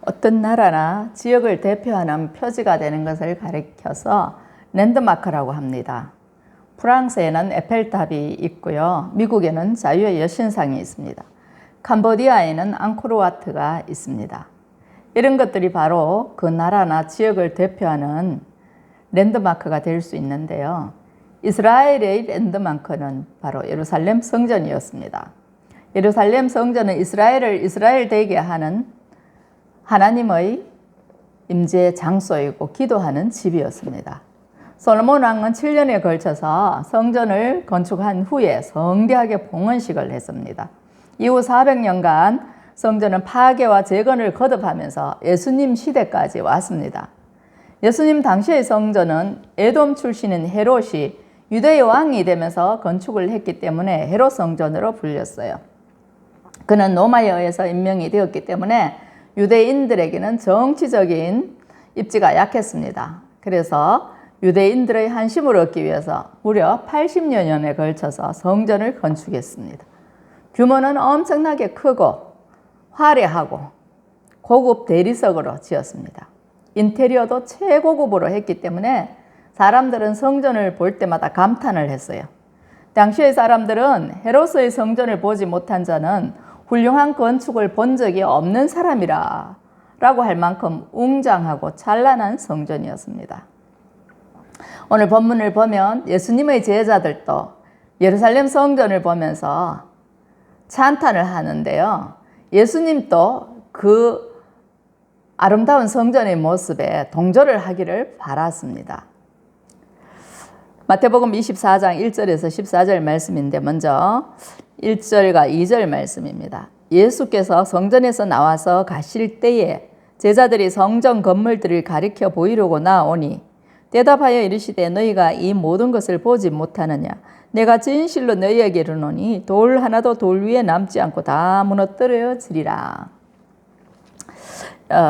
어떤 나라나 지역을 대표하는 표지가 되는 것을 가리켜서 랜드마크라고 합니다. 프랑스에는 에펠탑이 있고요. 미국에는 자유의 여신상이 있습니다. 캄보디아에는 앙코르와트가 있습니다. 이런 것들이 바로 그 나라나 지역을 대표하는 랜드마크가 될 수 있는데요. 이스라엘의 랜드마크는 바로 예루살렘 성전이었습니다. 예루살렘 성전은 이스라엘을 이스라엘 되게 하는 하나님의 임재 장소이고 기도하는 집이었습니다. 솔로몬 왕은 7년에 걸쳐서 성전을 건축한 후에 성대하게 봉헌식을 했습니다. 이후 400년간 성전은 파괴와 재건을 거듭하면서 예수님 시대까지 왔습니다. 예수님 당시의 성전은 에돔 출신인 헤롯이 유대의 왕이 되면서 건축을 했기 때문에 헤롯 성전으로 불렸어요. 그는 로마에 의해서 임명이 되었기 때문에 유대인들에게는 정치적인 입지가 약했습니다. 그래서 유대인들의 한심을 얻기 위해서 무려 80여 년에 걸쳐서 성전을 건축했습니다. 규모는 엄청나게 크고 화려하고 고급 대리석으로 지었습니다. 인테리어도 최고급으로 했기 때문에 사람들은 성전을 볼 때마다 감탄을 했어요. 당시의 사람들은 헤롯의 성전을 보지 못한 자는 훌륭한 건축을 본 적이 없는 사람이라 라고 할 만큼 웅장하고 찬란한 성전이었습니다. 오늘 본문을 보면 예수님의 제자들도 예루살렘 성전을 보면서 찬탄을 하는데요. 예수님도 그 아름다운 성전의 모습에 동조를 하기를 바랐습니다. 마태복음 24장 1절에서 14절 말씀인데 먼저 1절과 2절 말씀입니다. 예수께서 성전에서 나와서 가실 때에 제자들이 성전 건물들을 가리켜 보이려고 나오니 대답하여 이르시되 너희가 이 모든 것을 보지 못하느냐 내가 진실로 너희에게 이르노니 돌 하나도 돌 위에 남지 않고 다 무너뜨려지리라.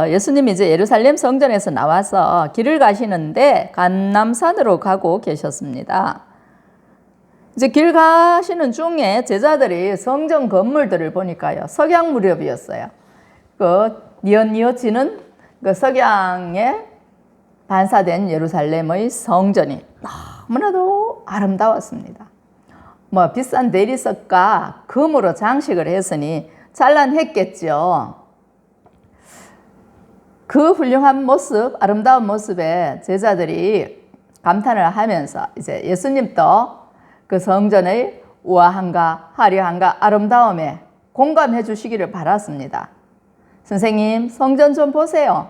예수님이 이제 예루살렘 성전에서 나와서 길을 가시는데 감람산으로 가고 계셨습니다. 이제 길 가시는 중에 제자들이 성전 건물들을 보니까요. 석양 무렵이었어요. 그 뉘어지는 그 석양에 반사된 예루살렘의 성전이 너무나도 아름다웠습니다. 뭐 비싼 대리석과 금으로 장식을 했으니 찬란했겠죠. 그 훌륭한 모습, 아름다운 모습에 제자들이 감탄을 하면서 이제 예수님도 그 성전의 우아함과 화려함과 아름다움에 공감해 주시기를 바랐습니다. 선생님, 성전 좀 보세요.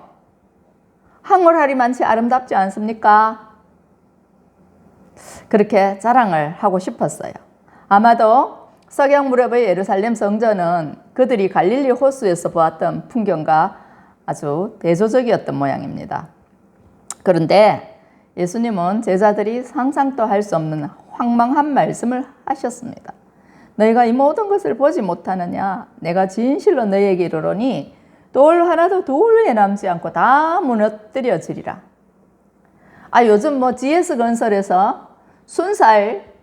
황홀하리만치 아름답지 않습니까? 그렇게 자랑을 하고 싶었어요. 아마도 석양 무렵의 예루살렘 성전은 그들이 갈릴리 호수에서 보았던 풍경과 아주 대조적이었던 모양입니다. 그런데 예수님은 제자들이 상상도 할 수 없는 황망한 말씀을 하셨습니다. 너희가 이 모든 것을 보지 못하느냐? 내가 진실로 너희에게 이르노니 돌 하나도 돌 위에 남지 않고 다 무너뜨려지리라. 요즘 GS 건설에서 순살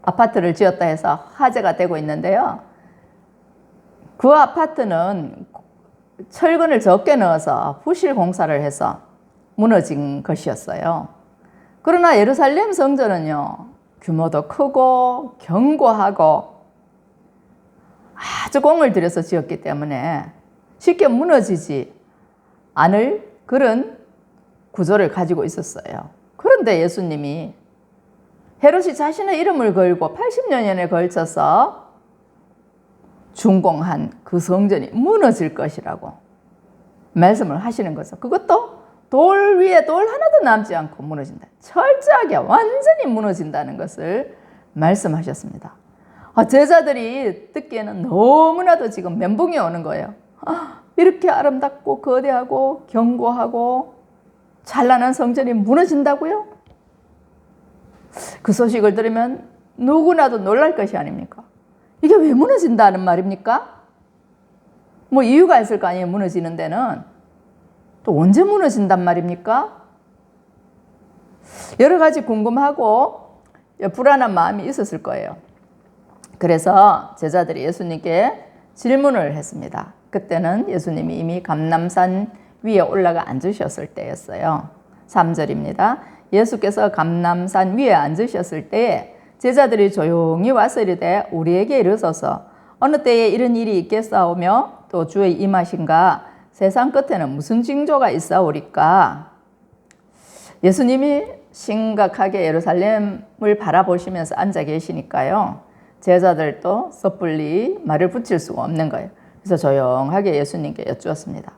아파트를 지었다 해서 화제가 되고 있는데요. 그 아파트는 철근을 적게 넣어서 부실 공사를 해서 무너진 것이었어요. 그러나 예루살렘 성전은요, 규모도 크고 견고하고 아주 공을 들여서 지었기 때문에 쉽게 무너지지 않을 그런 구조를 가지고 있었어요. 그런데 예수님이 헤롯이 자신의 이름을 걸고 80여 년에 걸쳐서 준공한 그 성전이 무너질 것이라고 말씀을 하시는 거죠. 그것도 돌 위에 돌 하나도 남지 않고 무너진다. 철저하게 완전히 무너진다는 것을 말씀하셨습니다. 제자들이 듣기에는 너무나도 지금 멘붕이 오는 거예요. 이렇게 아름답고 거대하고 견고하고 찬란한 성전이 무너진다고요? 그 소식을 들으면 누구나도 놀랄 것이 아닙니까? 이게 왜 무너진다는 말입니까? 이유가 있을 거 아니에요. 무너지는 데는. 또 언제 무너진단 말입니까? 여러 가지 궁금하고 불안한 마음이 있었을 거예요. 그래서 제자들이 예수님께 질문을 했습니다. 그때는 예수님이 이미 감람산 위에 올라가 앉으셨을 때였어요. 3절입니다. 예수께서 감람산 위에 앉으셨을 때에 제자들이 조용히 와서 이르되 우리에게 이르소서 어느 때에 이런 일이 있겠사오며 또 주의 임하신가 세상 끝에는 무슨 징조가 있사오리까. 예수님이 심각하게 예루살렘을 바라보시면서 앉아 계시니까요. 제자들도 섣불리 말을 붙일 수가 없는 거예요. 그래서 조용하게 예수님께 여쭈었습니다.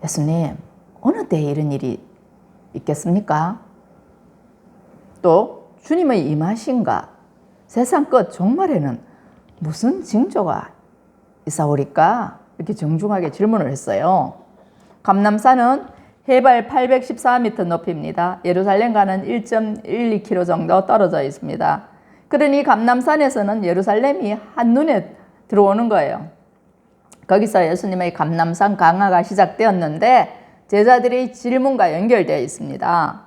예수님, 어느 때에 이런 일이 있겠습니까? 또 주님의 임하신가 세상 끝 종말에는 무슨 징조가 있사오리까? 이렇게 정중하게 질문을 했어요. 감람산은 해발 814m 높이입니다. 예루살렘과는 1.12km 정도 떨어져 있습니다. 그러니 감람산에서는 예루살렘이 한눈에 들어오는 거예요. 거기서 예수님의 감람산 강화가 시작되었는데 제자들의 질문과 연결되어 있습니다.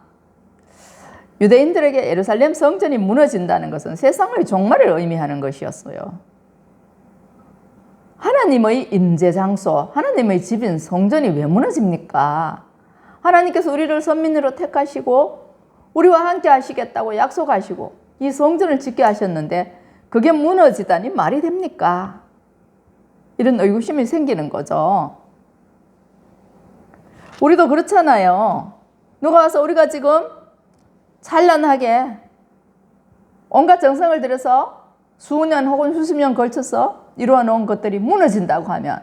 유대인들에게 예루살렘 성전이 무너진다는 것은 세상의 종말을 의미하는 것이었어요. 하나님의 임재 장소, 하나님의 집인 성전이 왜 무너집니까? 하나님께서 우리를 선민으로 택하시고 우리와 함께 하시겠다고 약속하시고 이 성전을 짓게 하셨는데 그게 무너지다니 말이 됩니까? 이런 의구심이 생기는 거죠. 우리도 그렇잖아요. 누가 와서 우리가 지금 찬란하게 온갖 정성을 들여서 수년 혹은 수십 년 걸쳐서 이루어 놓은 것들이 무너진다고 하면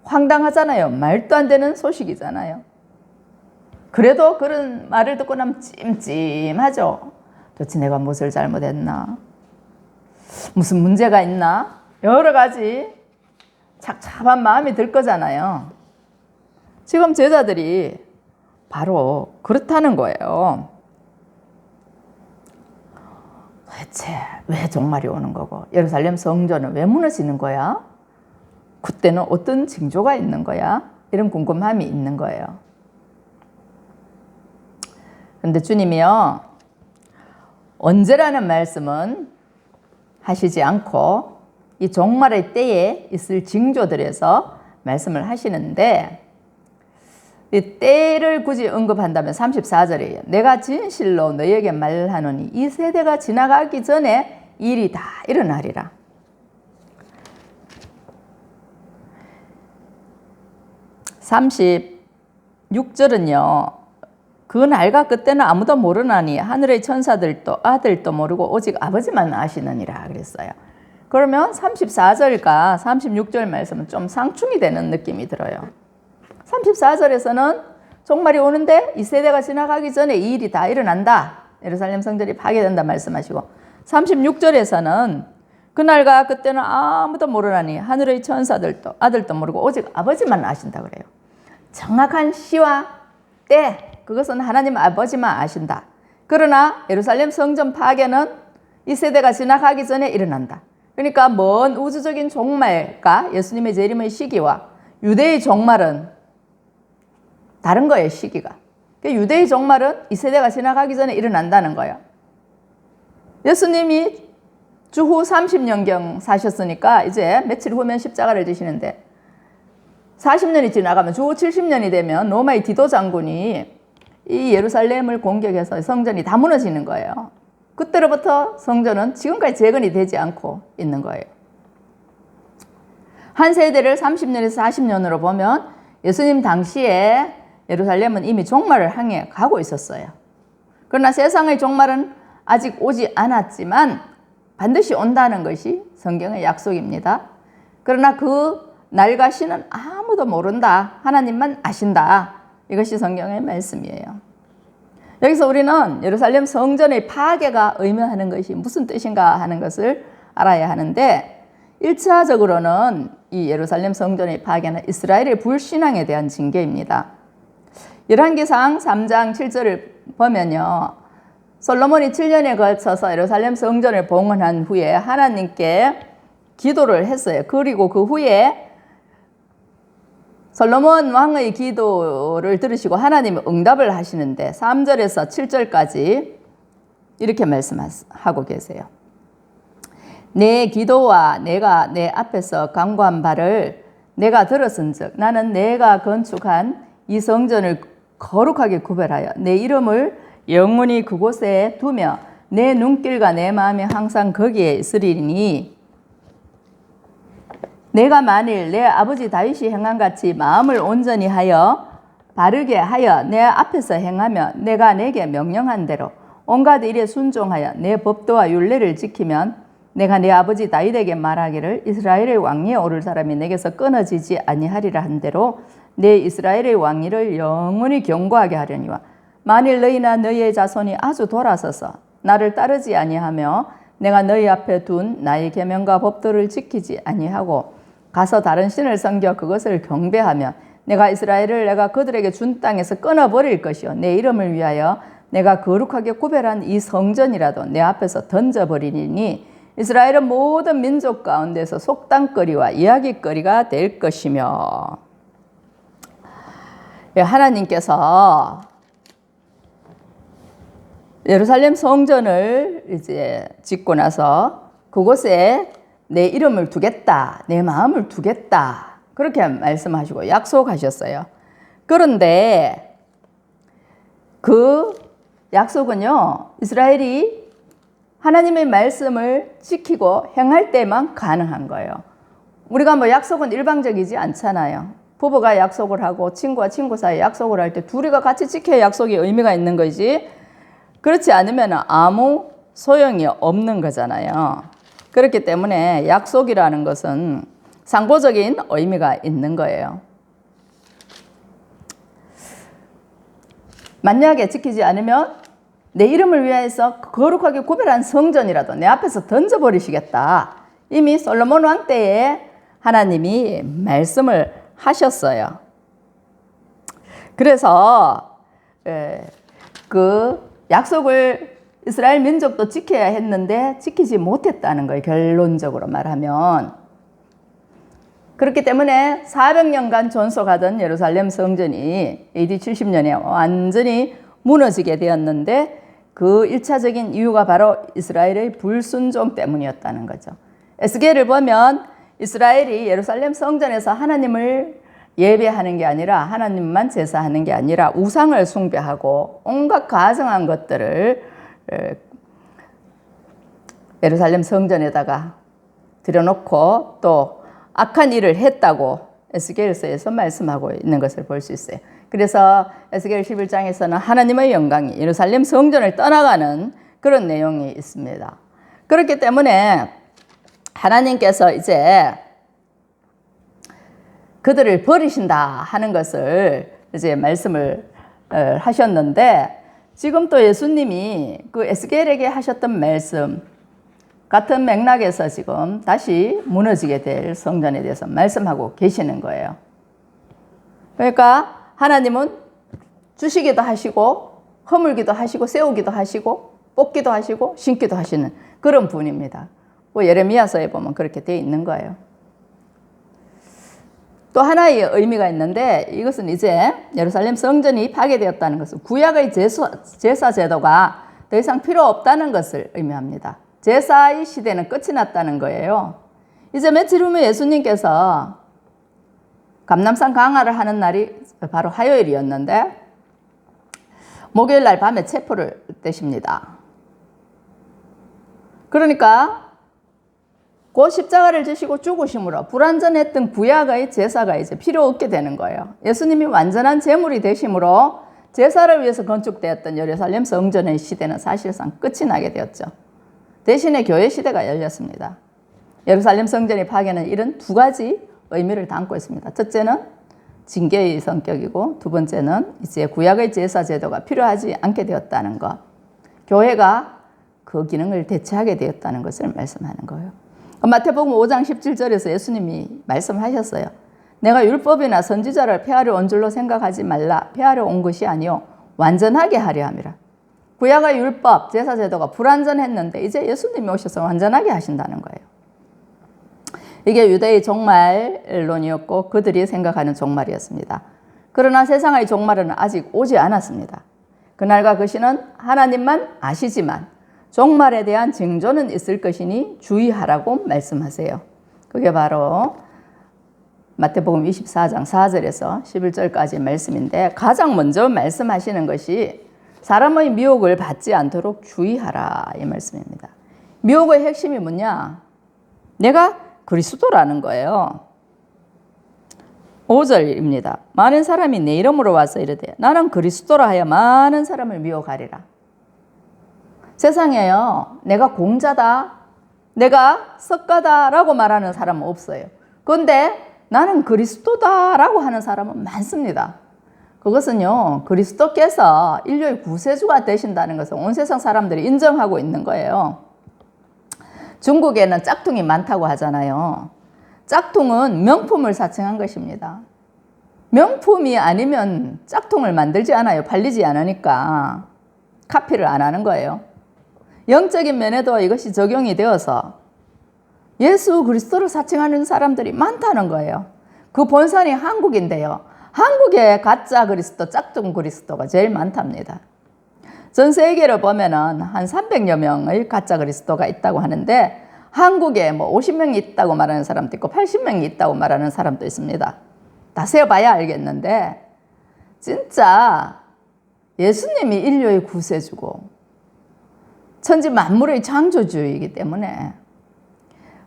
황당하잖아요. 말도 안 되는 소식이잖아요. 그래도 그런 말을 듣고 나면 찜찜하죠. 도대체 내가 무엇을 잘못했나? 무슨 문제가 있나? 여러 가지 착잡한 마음이 들 거잖아요. 지금 제자들이 바로 그렇다는 거예요. 도대체 왜 종말이 오는 거고 예루살렘 성전은 왜 무너지는 거야? 그때는 어떤 징조가 있는 거야? 이런 궁금함이 있는 거예요. 그런데 주님이요, 언제라는 말씀은 하시지 않고 이 종말의 때에 있을 징조들에서 말씀을 하시는데 이 때를 굳이 언급한다면 34절이에요. 내가 진실로 너희에게 말하노니 이 세대가 지나가기 전에 일이 다 일어나리라. (36절은요) 그 날과 그때는 아무도 모르나니 하늘의 천사들도 아들도 모르고 오직 아버지만 아시느니라 그랬어요. 그러면 34절과 36절 말씀은 좀 상충이 되는 느낌이 들어요. 34절에서는 종말이 오는데 이 세대가 지나가기 전에 이 일이 다 일어난다. 예루살렘 성전이 파괴된다 말씀하시고 36절에서는 그날과 그때는 아무도 모르나니 하늘의 천사들도 아들도 모르고 오직 아버지만 아신다 그래요. 정확한 시와 때 그것은 하나님 아버지만 아신다. 그러나 예루살렘 성전 파괴는 이 세대가 지나가기 전에 일어난다. 그러니까 먼 우주적인 종말과 예수님의 재림의 시기와 유대의 종말은 다른 거예요, 시기가. 유대의 종말은 이 세대가 지나가기 전에 일어난다는 거예요. 예수님이 주후 30년경 사셨으니까 이제 며칠 후면 십자가를 지시는데 40년이 지나가면 주후 70년이 되면 로마의 디도 장군이 이 예루살렘을 공격해서 성전이 다 무너지는 거예요. 그때로부터 성전은 지금까지 재건이 되지 않고 있는 거예요. 한 세대를 30년에서 40년으로 보면 예수님 당시에 예루살렘은 이미 종말을 향해 가고 있었어요. 그러나 세상의 종말은 아직 오지 않았지만 반드시 온다는 것이 성경의 약속입니다. 그러나 그 날과 시는 아무도 모른다. 하나님만 아신다. 이것이 성경의 말씀이에요. 여기서 우리는 예루살렘 성전의 파괴가 의미하는 것이 무슨 뜻인가 하는 것을 알아야 하는데 1차적으로는 이 예루살렘 성전의 파괴는 이스라엘의 불신앙에 대한 징계입니다. 열왕기상 3장 7절을 보면요. 솔로몬이 7년에 걸쳐서 예루살렘 성전을 봉헌한 후에 하나님께 기도를 했어요. 그리고 그 후에 솔로몬 왕의 기도를 들으시고 하나님이 응답을 하시는데 3절에서 7절까지 이렇게 말씀하고 계세요. 내 기도와 내가 내 앞에서 간구한 바를 내가 들었은즉 나는 내가 건축한 이 성전을 거룩하게 구별하여 내 이름을 영원히 그곳에 두며 내 눈길과 내 마음이 항상 거기에 있으리니 내가 만일 내 아버지 다윗이 행한같이 마음을 온전히 하여 바르게 하여 내 앞에서 행하며 내가 내게 명령한 대로 온갖 일에 순종하여 내 법도와 율례를 지키면 내가 내 아버지 다윗에게 말하기를 이스라엘의 왕위에 오를 사람이 내게서 끊어지지 아니하리라 한 대로 내 이스라엘의 왕위를 영원히 견고하게 하려니와 만일 너희나 너희의 자손이 아주 돌아서서 나를 따르지 아니하며 내가 너희 앞에 둔 나의 계명과 법도를 지키지 아니하고 가서 다른 신을 섬겨 그것을 경배하며 내가 이스라엘을 내가 그들에게 준 땅에서 끊어버릴 것이요 내 이름을 위하여 내가 거룩하게 구별한 이 성전이라도 내 앞에서 던져버리니 이스라엘은 모든 민족 가운데서 속담거리와 이야기거리가 될 것이며. 하나님께서 예루살렘 성전을 이제 짓고 나서 그곳에 내 이름을 두겠다, 내 마음을 두겠다, 그렇게 말씀하시고 약속하셨어요. 그런데 그 약속은요, 이스라엘이 하나님의 말씀을 지키고 행할 때만 가능한 거예요. 우리가 뭐 약속은 일방적이지 않잖아요. 부부가 약속을 하고 친구와 친구 사이에 약속을 할 때 둘이가 같이 지켜야 약속이 의미가 있는 거지. 그렇지 않으면 아무 소용이 없는 거잖아요. 그렇기 때문에 약속이라는 것은 상고적인 의미가 있는 거예요. 만약에 지키지 않으면 내 이름을 위해서 거룩하게 구별한 성전이라도 내 앞에서 던져버리시겠다. 이미 솔로몬 왕 때에 하나님이 말씀을 하셨어요. 그래서 그 약속을 이스라엘 민족도 지켜야 했는데 지키지 못했다는 거예요. 결론적으로 말하면. 그렇기 때문에 400년간 존속하던 예루살렘 성전이 AD 70년에 완전히 무너지게 되었는데 그 1차적인 이유가 바로 이스라엘의 불순종 때문이었다는 거죠. 에스겔을 보면 이스라엘이 예루살렘 성전에서 하나님을 예배하는 게 아니라 하나님만 제사하는 게 아니라 우상을 숭배하고 온갖 가증한 것들을 예루살렘 성전에다가 들여놓고 또 악한 일을 했다고 에스겔서에서 말씀하고 있는 것을 볼 수 있어요. 그래서 에스겔 11장에서는 하나님의 영광이 예루살렘 성전을 떠나가는 그런 내용이 있습니다. 그렇기 때문에 하나님께서 이제 그들을 버리신다 하는 것을 이제 말씀을 하셨는데 지금 또 예수님이 그 에스겔에게 하셨던 말씀 같은 맥락에서 지금 다시 무너지게 될 성전에 대해서 말씀하고 계시는 거예요. 그러니까 하나님은 주시기도 하시고 허물기도 하시고 세우기도 하시고 뽑기도 하시고 심기도 하시는 그런 분입니다. 뭐 예레미야서에 보면 그렇게 되어 있는 거예요. 또 하나의 의미가 있는데 이것은 이제 예루살렘 성전이 파괴되었다는 것은 구약의 제사 제도가 더 이상 필요 없다는 것을 의미합니다. 제사의 시대는 끝이 났다는 거예요. 이제 며칠 후에 예수님께서 감람산 강화를 하는 날이 바로 화요일이었는데 목요일 날 밤에 체포를 떼십니다. 그러니까 그 십자가를 지시고 죽으심으로 불완전했던 구약의 제사가 이제 필요 없게 되는 거예요. 예수님이 완전한 제물이 되심으로 제사를 위해서 건축되었던 예루살렘 성전의 시대는 사실상 끝이 나게 되었죠. 대신에 교회 시대가 열렸습니다. 예루살렘 성전이 파괴는 이런 두 가지 의미를 담고 있습니다. 첫째는 징계의 성격이고 두 번째는 이제 구약의 제사 제도가 필요하지 않게 되었다는 것. 교회가 그 기능을 대체하게 되었다는 것을 말씀하는 거예요. 마태복음 5장 17절에서 예수님이 말씀하셨어요. 내가 율법이나 선지자를 폐하려 온 줄로 생각하지 말라. 폐하려 온 것이 아니요 완전하게 하려 함이라. 구약의 율법, 제사 제도가 불완전했는데 이제 예수님이 오셔서 완전하게 하신다는 거예요. 이게 유대의 종말론이었고 그들이 생각하는 종말이었습니다. 그러나 세상의 종말은 아직 오지 않았습니다. 그날과 그 시는 하나님만 아시지만 종말에 대한 징조는 있을 것이니 주의하라고 말씀하세요. 그게 바로 마태복음 24장 4절에서 11절까지 말씀인데 가장 먼저 말씀하시는 것이 사람의 미혹을 받지 않도록 주의하라 이 말씀입니다. 미혹의 핵심이 뭐냐? 내가 그리스도라는 거예요. 5절입니다. 많은 사람이 내 이름으로 와서 이르되 나는 그리스도라 하여 많은 사람을 미혹하리라. 세상에요, 내가 공자다, 내가 석가다라고 말하는 사람은 없어요. 그런데 나는 그리스도다라고 하는 사람은 많습니다. 그것은요, 그리스도께서 인류의 구세주가 되신다는 것을 온 세상 사람들이 인정하고 있는 거예요. 중국에는 짝퉁이 많다고 하잖아요. 짝퉁은 명품을 사칭한 것입니다. 명품이 아니면 짝퉁을 만들지 않아요. 팔리지 않으니까 카피를 안 하는 거예요. 영적인 면에도 이것이 적용이 되어서 예수 그리스도를 사칭하는 사람들이 많다는 거예요. 그 본산이 한국인데요. 한국에 가짜 그리스도, 짝퉁 그리스도가 제일 많답니다. 전 세계를 보면은 한 300여 명의 가짜 그리스도가 있다고 하는데 한국에 뭐 50명이 있다고 말하는 사람도 있고 80명이 있다고 말하는 사람도 있습니다. 다 세어봐야 알겠는데 진짜 예수님이 인류의 구세주고 천지 만물의 창조주이기 때문에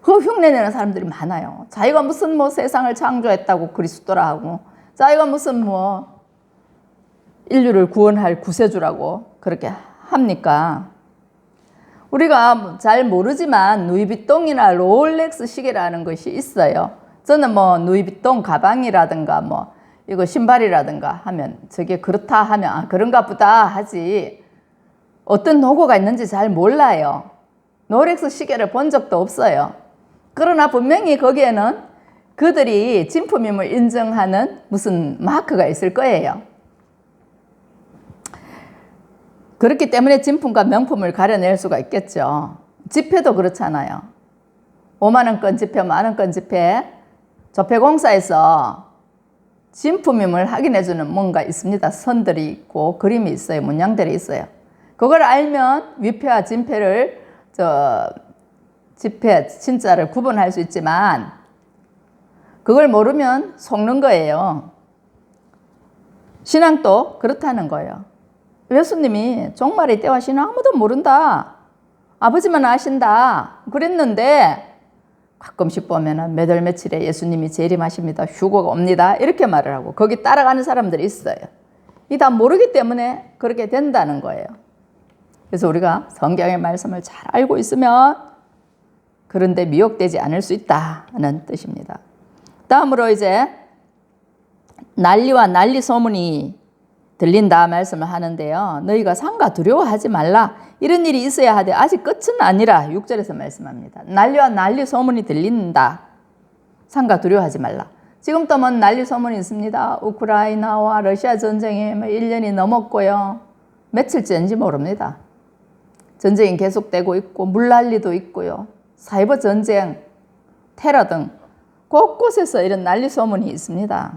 그 흉내내는 사람들이 많아요. 자기가 무슨 뭐 세상을 창조했다고 그리스도라 하고 자기가 무슨 뭐 인류를 구원할 구세주라고 그렇게 합니까? 우리가 잘 모르지만 누이비통이나 롤렉스 시계라는 것이 있어요. 저는 뭐 누이비통 가방이라든가 뭐 이거 신발이라든가 하면 저게 그렇다 하면 아, 그런가 보다 하지 어떤 로고가 있는지 잘 몰라요. 롤렉스 시계를 본 적도 없어요. 그러나 분명히 거기에는 그들이 진품임을 인정하는 무슨 마크가 있을 거예요. 그렇기 때문에 진품과 명품을 가려낼 수가 있겠죠. 지폐도 그렇잖아요. 5만 원권 지폐, 만 원권 지폐, 조폐공사에서 진품임을 확인해주는 뭔가 있습니다. 선들이 있고 그림이 있어요. 문양들이 있어요. 그걸 알면 위패와 진패를 지폐, 진짜를 구분할 수 있지만 그걸 모르면 속는 거예요. 신앙도 그렇다는 거예요. 예수님이 종말의 때와 신앙 아무도 모른다. 아버지만 아신다. 그랬는데 가끔씩 보면은 몇 월 며칠에 예수님이 재림하십니다. 휴거가 옵니다. 이렇게 말을 하고 거기 따라가는 사람들이 있어요. 이 다 모르기 때문에 그렇게 된다는 거예요. 그래서 우리가 성경의 말씀을 잘 알고 있으면 그런데 미혹되지 않을 수 있다는 뜻입니다. 다음으로 이제 난리와 난리 소문이 들린다 말씀을 하는데요. 너희가 상가 두려워하지 말라. 이런 일이 있어야 하되 아직 끝은 아니라 6절에서 말씀합니다. 난리와 난리 소문이 들린다. 상가 두려워하지 말라. 지금도 뭐 난리 소문이 있습니다. 우크라이나와 러시아 전쟁이 1년이 넘었고요. 며칠째인지 모릅니다. 전쟁이 계속되고 있고 물난리도 있고요. 사이버 전쟁, 테러 등 곳곳에서 이런 난리 소문이 있습니다.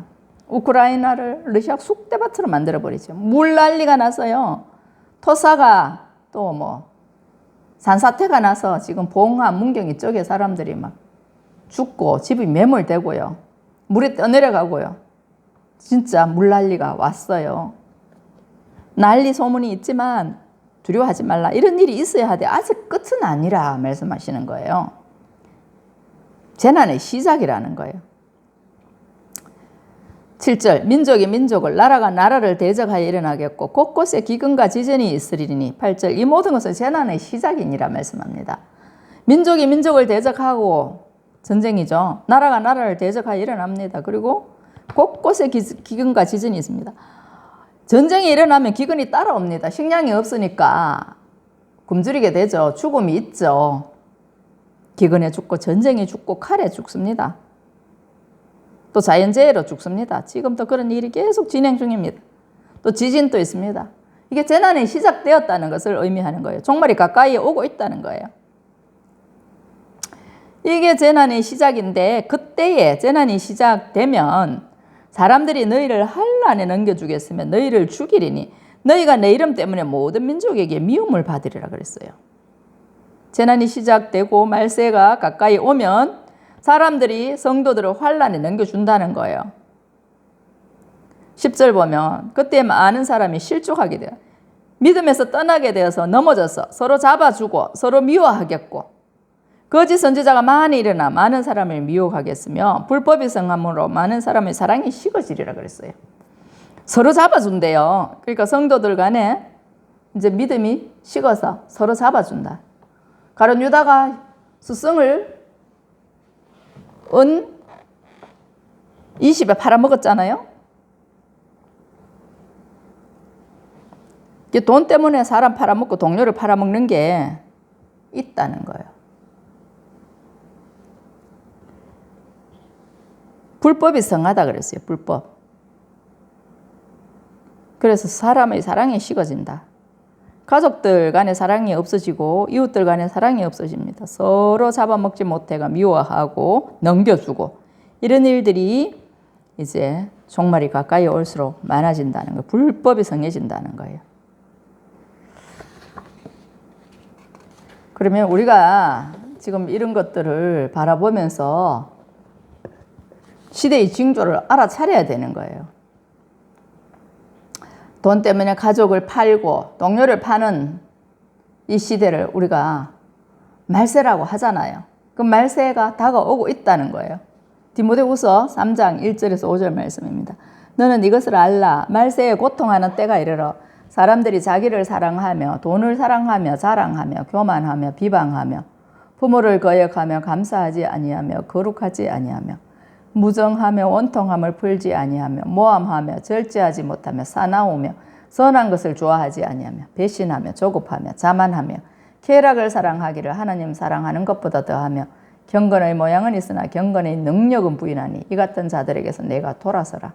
우크라이나를 러시아 쑥대밭으로 만들어버리죠. 물난리가 나서요. 토사가 또 뭐 산사태가 나서 지금 봉화, 문경 이쪽에 사람들이 막 죽고 집이 매몰되고요. 물에 떠내려가고요. 진짜 물난리가 왔어요. 난리 소문이 있지만 두려워하지 말라. 이런 일이 있어야 하되 아직 끝은 아니라 말씀하시는 거예요. 재난의 시작이라는 거예요. 7절 민족이 민족을 나라가 나라를 대적하여 일어나겠고 곳곳에 기근과 지전이 있으리니 8절 이 모든 것은 재난의 시작이니라 말씀합니다. 민족이 민족을 대적하고 전쟁이죠. 나라가 나라를 대적하여 일어납니다. 그리고 곳곳에 기근과 지전이 있습니다. 전쟁이 일어나면 기근이 따라옵니다. 식량이 없으니까 굶주리게 되죠. 죽음이 있죠. 기근에 죽고 전쟁에 죽고 칼에 죽습니다. 또 자연재해로 죽습니다. 지금도 그런 일이 계속 진행 중입니다. 또 지진도 있습니다. 이게 재난이 시작되었다는 것을 의미하는 거예요. 종말이 가까이 오고 있다는 거예요. 이게 재난의 시작인데 그때에 재난이 시작되면 사람들이 너희를 환난에 넘겨주겠으며 너희를 죽이리니 너희가 내 이름 때문에 모든 민족에게 미움을 받으리라 그랬어요. 재난이 시작되고 말세가 가까이 오면 사람들이 성도들을 환난에 넘겨준다는 거예요. 10절 보면 그때 많은 사람이 실족하게 돼요. 믿음에서 떠나게 되어서 넘어져서 서로 잡아주고 서로 미워하겠고 거짓 선지자가 많이 일어나 많은 사람을 미혹하겠으며 불법이 성함으로 많은 사람의 사랑이 식어지리라 그랬어요. 서로 잡아준대요. 그러니까 성도들 간에 이제 믿음이 식어서 서로 잡아준다. 가룟 유다가 스승을 은 20에 팔아먹었잖아요. 돈 때문에 사람 팔아먹고 동료를 팔아먹는 게 있다는 거예요. 불법이 성하다 그랬어요. 불법. 그래서 사람의 사랑이 식어진다. 가족들 간의 사랑이 없어지고 이웃들 간의 사랑이 없어집니다. 서로 잡아먹지 못해가 미워하고 넘겨주고 이런 일들이 이제 종말이 가까이 올수록 많아진다는 거예요. 불법이 성해진다는 거예요. 그러면 우리가 지금 이런 것들을 바라보면서 시대의 징조를 알아차려야 되는 거예요. 돈 때문에 가족을 팔고 동료를 파는 이 시대를 우리가 말세라고 하잖아요. 그 말세가 다가오고 있다는 거예요. 디모데후서 3장 1절에서 5절 말씀입니다. 너는 이것을 알라. 말세에 고통하는 때가 이르러 사람들이 자기를 사랑하며 돈을 사랑하며 자랑하며 교만하며 비방하며 부모를 거역하며 감사하지 아니하며 거룩하지 아니하며 무정하며 원통함을 풀지 아니하며 모함하며 절제하지 못하며 사나우며 선한 것을 좋아하지 아니하며 배신하며 조급하며 자만하며 쾌락을 사랑하기를 하나님 사랑하는 것보다 더하며 경건의 모양은 있으나 경건의 능력은 부인하니 이 같은 자들에게서 내가 돌아서라.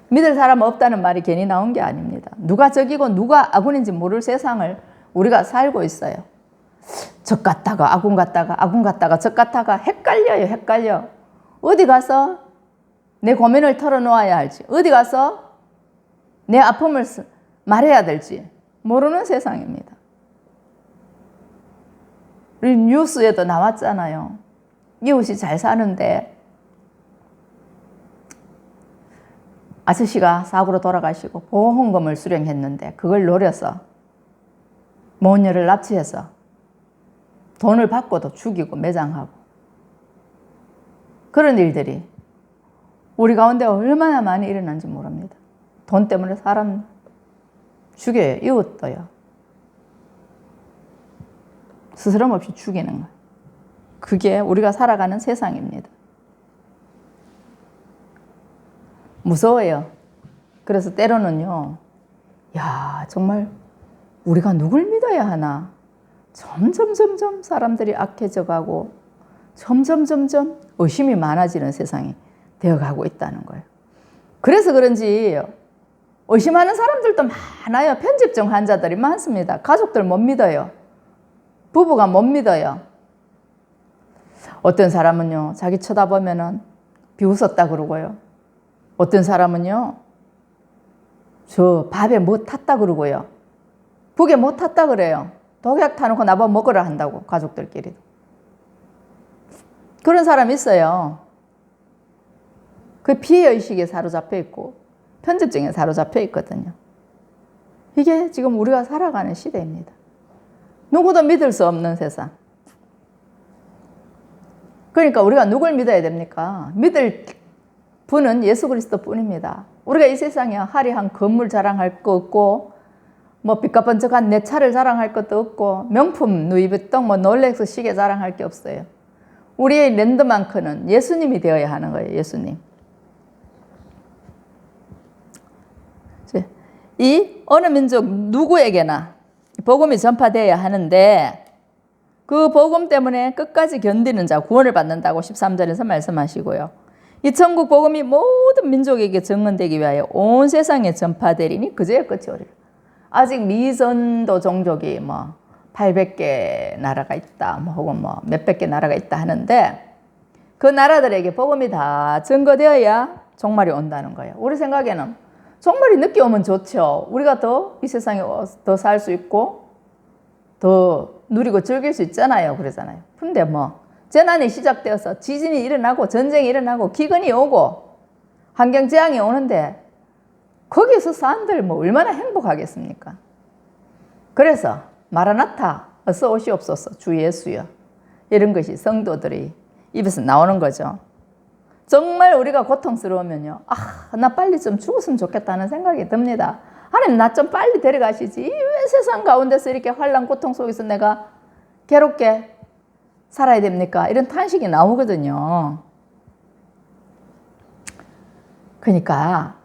믿을 사람 없다는 말이 괜히 나온 게 아닙니다. 누가 적이고 누가 아군인지 모를 세상을 우리가 살고 있어요. 적 같다가 아군 같다가 아군 같다가 적 같다가 헷갈려요. 헷갈려. 어디 가서 내 고민을 털어놓아야 할지 어디 가서 내 아픔을 말해야 될지 모르는 세상입니다. 우리 뉴스에도 나왔잖아요. 이웃이 잘 사는데 아저씨가 사고로 돌아가시고 보험금을 수령했는데 그걸 노려서 모녀를 납치해서 돈을 받고도 죽이고 매장하고 그런 일들이 우리 가운데 얼마나 많이 일어난지 모릅니다. 돈 때문에 사람 죽여요. 이웃도요. 스스럼 없이 죽이는 거예요. 그게 우리가 살아가는 세상입니다. 무서워요. 그래서 때로는요. 야, 정말 우리가 누굴 믿어야 하나. 점점 사람들이 악해져 가고 점점 의심이 많아지는 세상이 되어가고 있다는 거예요. 그래서 그런지 의심하는 사람들도 많아요. 편집증 환자들이 많습니다. 가족들 못 믿어요. 부부가 못 믿어요. 어떤 사람은요. 자기 쳐다보면은 비웃었다 그러고요. 어떤 사람은요. 저 밥에 뭐 탔다 그러고요. 북에 뭐 탔다 그래요. 독약 타놓고 나보고 먹으라 한다고 가족들끼리도. 그런 사람이 있어요. 그 피해의식에 사로잡혀 있고 편집증에 사로잡혀 있거든요. 이게 지금 우리가 살아가는 시대입니다. 누구도 믿을 수 없는 세상. 그러니까 우리가 누굴 믿어야 됩니까? 믿을 분은 예수 그리스도 뿐입니다. 우리가 이 세상에 화려한 건물 자랑할 거 없고 뭐 빛과 번쩍한 내 차를 자랑할 것도 없고 명품 누이비통 뭐 롤렉스 시계 자랑할 게 없어요. 우리의 랜드마크는 예수님이 되어야 하는 거예요. 예수님. 이 어느 민족 누구에게나 복음이 전파되어야 하는데 그 복음 때문에 끝까지 견디는 자 구원을 받는다고 13절에서 말씀하시고요. 이 천국 복음이 모든 민족에게 증언되기 위하여 온 세상에 전파되리니 그제야 끝이 오리라. 아직 미전도 종족이 뭐 800개 나라가 있다, 뭐 혹은 뭐 몇백 개 나라가 있다 하는데 그 나라들에게 복음이 다 증거되어야 종말이 온다는 거예요. 우리 생각에는 종말이 늦게 오면 좋죠. 우리가 더 이 세상에 더 살 수 있고 더 누리고 즐길 수 있잖아요. 그러잖아요. 근데 뭐 재난이 시작되어서 지진이 일어나고 전쟁이 일어나고 기근이 오고 환경재앙이 오는데 거기서 사람들 뭐 얼마나 행복하겠습니까? 그래서 마라나타 어서 오시옵소서 주 예수여 이런 것이 성도들이 입에서 나오는 거죠. 정말 우리가 고통스러우면요. 나 빨리 좀 죽었으면 좋겠다는 생각이 듭니다. 하나님 나 좀 빨리 데려가시지. 왜 세상 가운데서 이렇게 환난 고통 속에서 내가 괴롭게 살아야 됩니까? 이런 탄식이 나오거든요. 그러니까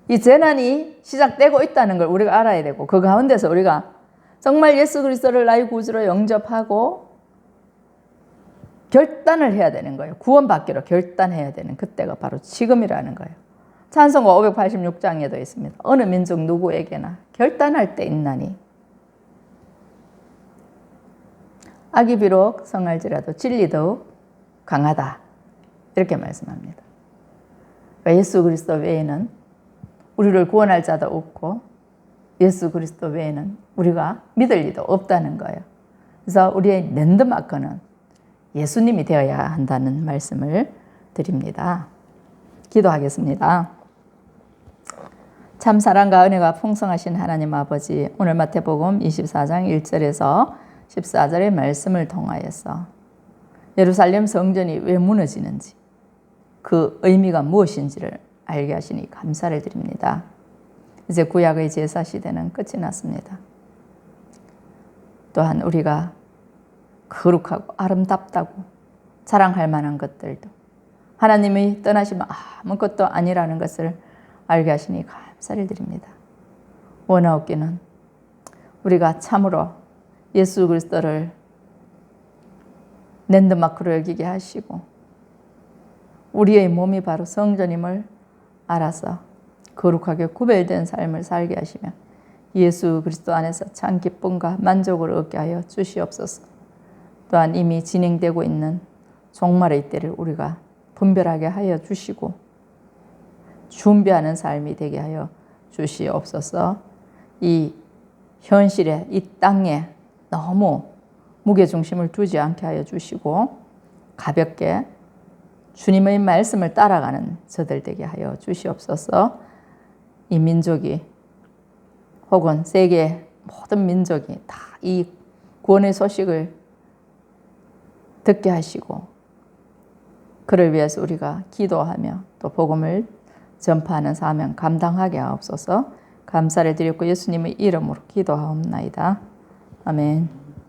이 재난이 시작되고 있다는 걸 우리가 알아야 되고 그 가운데서 우리가 정말 예수 그리스도를 나의 구주로 영접하고 결단을 해야 되는 거예요. 구원받기로 결단해야 되는 그때가 바로 지금이라는 거예요. 찬송가 586장에도 있습니다. 어느 민족 누구에게나 결단할 때 있나니 악이 비록 성할지라도 진리 더욱 강하다. 이렇게 말씀합니다. 그러니까 예수 그리스도 외에는 우리를 구원할 자도 없고 예수 그리스도 외에는 우리가 믿을 리도 없다는 거예요. 그래서 우리의 랜드마크는 예수님이 되어야 한다는 말씀을 드립니다. 기도하겠습니다. 참 사랑과 은혜가 풍성하신 하나님 아버지, 오늘 마태복음 24장 1절에서 14절의 말씀을 통하여서 예루살렘 성전이 왜 무너지는지 그 의미가 무엇인지를 알게 하시니 감사를 드립니다. 이제 구약의 제사 시대는 끝이 났습니다. 또한 우리가 거룩하고 아름답다고 자랑할 만한 것들도 하나님이 떠나시면 아무것도 아니라는 것을 알게 하시니 감사를 드립니다. 원하옵기는 우리가 참으로 예수 그리스도를 랜드마크로 여기게 하시고 우리의 몸이 바로 성전임을 알아서 거룩하게 구별된 삶을 살게 하시며 예수 그리스도 안에서 참 기쁨과 만족을 얻게 하여 주시옵소서. 또한 이미 진행되고 있는 종말의 때를 우리가 분별하게 하여 주시고 준비하는 삶이 되게 하여 주시옵소서. 이 현실에 이 땅에 너무 무게중심을 두지 않게 하여 주시고 가볍게 주님의 말씀을 따라가는 저들 되게 하여 주시옵소서. 이 민족이 혹은 세계 모든 민족이 다 이 구원의 소식을 듣게 하시고 그를 위해서 우리가 기도하며 또 복음을 전파하는 사명 감당하게 하옵소서. 감사를 드렸고 예수님의 이름으로 기도하옵나이다. 아멘.